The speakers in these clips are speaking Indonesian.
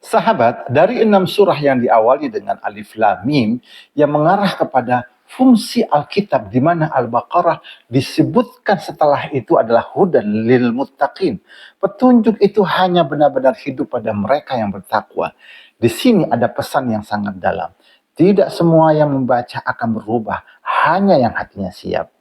Sahabat, dari 6 surah yang diawali dengan Alif Lam Mim yang mengarah kepada fungsi Alkitab di mana Al-Baqarah disebutkan setelah itu adalah hudan lil muttaqin. Petunjuk itu hanya benar-benar hidup pada mereka yang bertakwa. Di sini ada pesan yang sangat dalam. Tidak semua yang membaca akan berubah, hanya yang hatinya siap.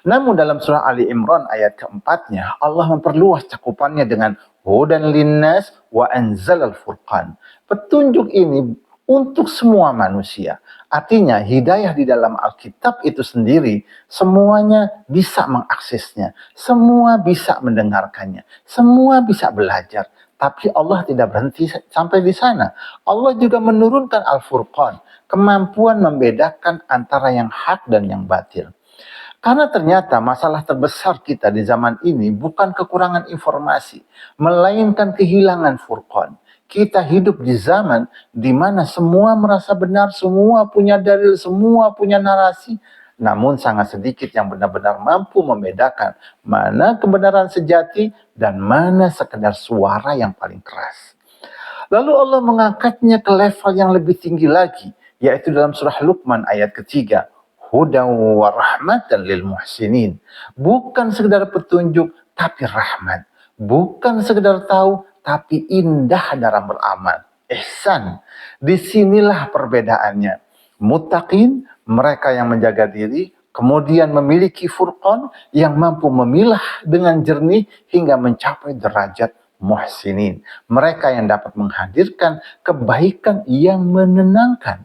Namun dalam surah Ali Imran ayat keempatnya, Allah memperluas cakupannya dengan hudan linnas wa anzalal furqan. Petunjuk ini untuk semua manusia. Artinya hidayah di dalam Alkitab itu sendiri semuanya bisa mengaksesnya. Semua bisa mendengarkannya. Semua bisa belajar. Tapi Allah tidak berhenti sampai di sana. Allah juga menurunkan Al-Furqan. Kemampuan membedakan antara yang hak dan yang batil. Karena ternyata masalah terbesar kita di zaman ini bukan kekurangan informasi, melainkan kehilangan furqan. Kita hidup di zaman di mana semua merasa benar, semua punya dalil, semua punya narasi, namun sangat sedikit yang benar-benar mampu membedakan mana kebenaran sejati dan mana sekedar suara yang paling keras. Lalu Allah mengangkatnya ke level yang lebih tinggi lagi, yaitu dalam surah Luqman ayat ketiga. Hudan wa rahmatan lil muhsinin. Bukan sekedar petunjuk, tapi rahmat. Bukan sekedar tahu, tapi indah dalam beramal. Ihsan. Disinilah perbedaannya. Muttaqin, mereka yang menjaga diri, kemudian memiliki furqan yang mampu memilah dengan jernih hingga mencapai derajat muhsinin. Mereka yang dapat menghadirkan kebaikan yang menenangkan.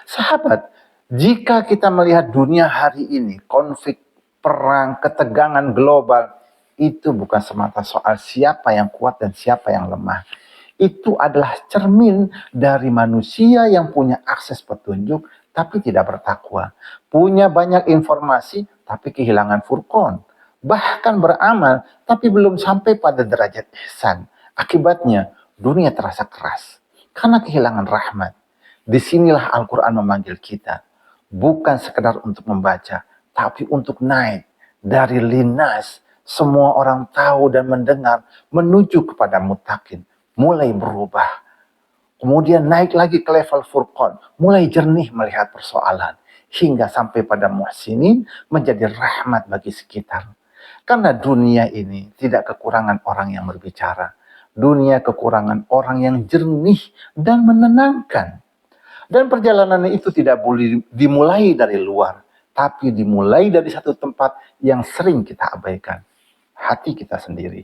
Sahabat, jika kita melihat dunia hari ini, konflik, perang, ketegangan global, itu bukan semata soal siapa yang kuat dan siapa yang lemah. Itu adalah cermin dari manusia yang punya akses petunjuk, tapi tidak bertakwa. Punya banyak informasi, tapi kehilangan furqan. Bahkan beramal, tapi belum sampai pada derajat ihsan. Akibatnya, dunia terasa keras. Karena kehilangan rahmat. Disinilah Al-Quran memanggil kita. Bukan sekedar untuk membaca, tapi untuk naik dari linas, semua orang tahu dan mendengar, menuju kepada muttaqin, mulai berubah. Kemudian naik lagi ke level furqan, mulai jernih melihat persoalan, hingga sampai pada muhsinin menjadi rahmat bagi sekitar. Karena dunia ini tidak kekurangan orang yang berbicara. Dunia kekurangan orang yang jernih dan menenangkan. Dan perjalanan itu tidak boleh dimulai dari luar, tapi dimulai dari satu tempat yang sering kita abaikan, hati kita sendiri.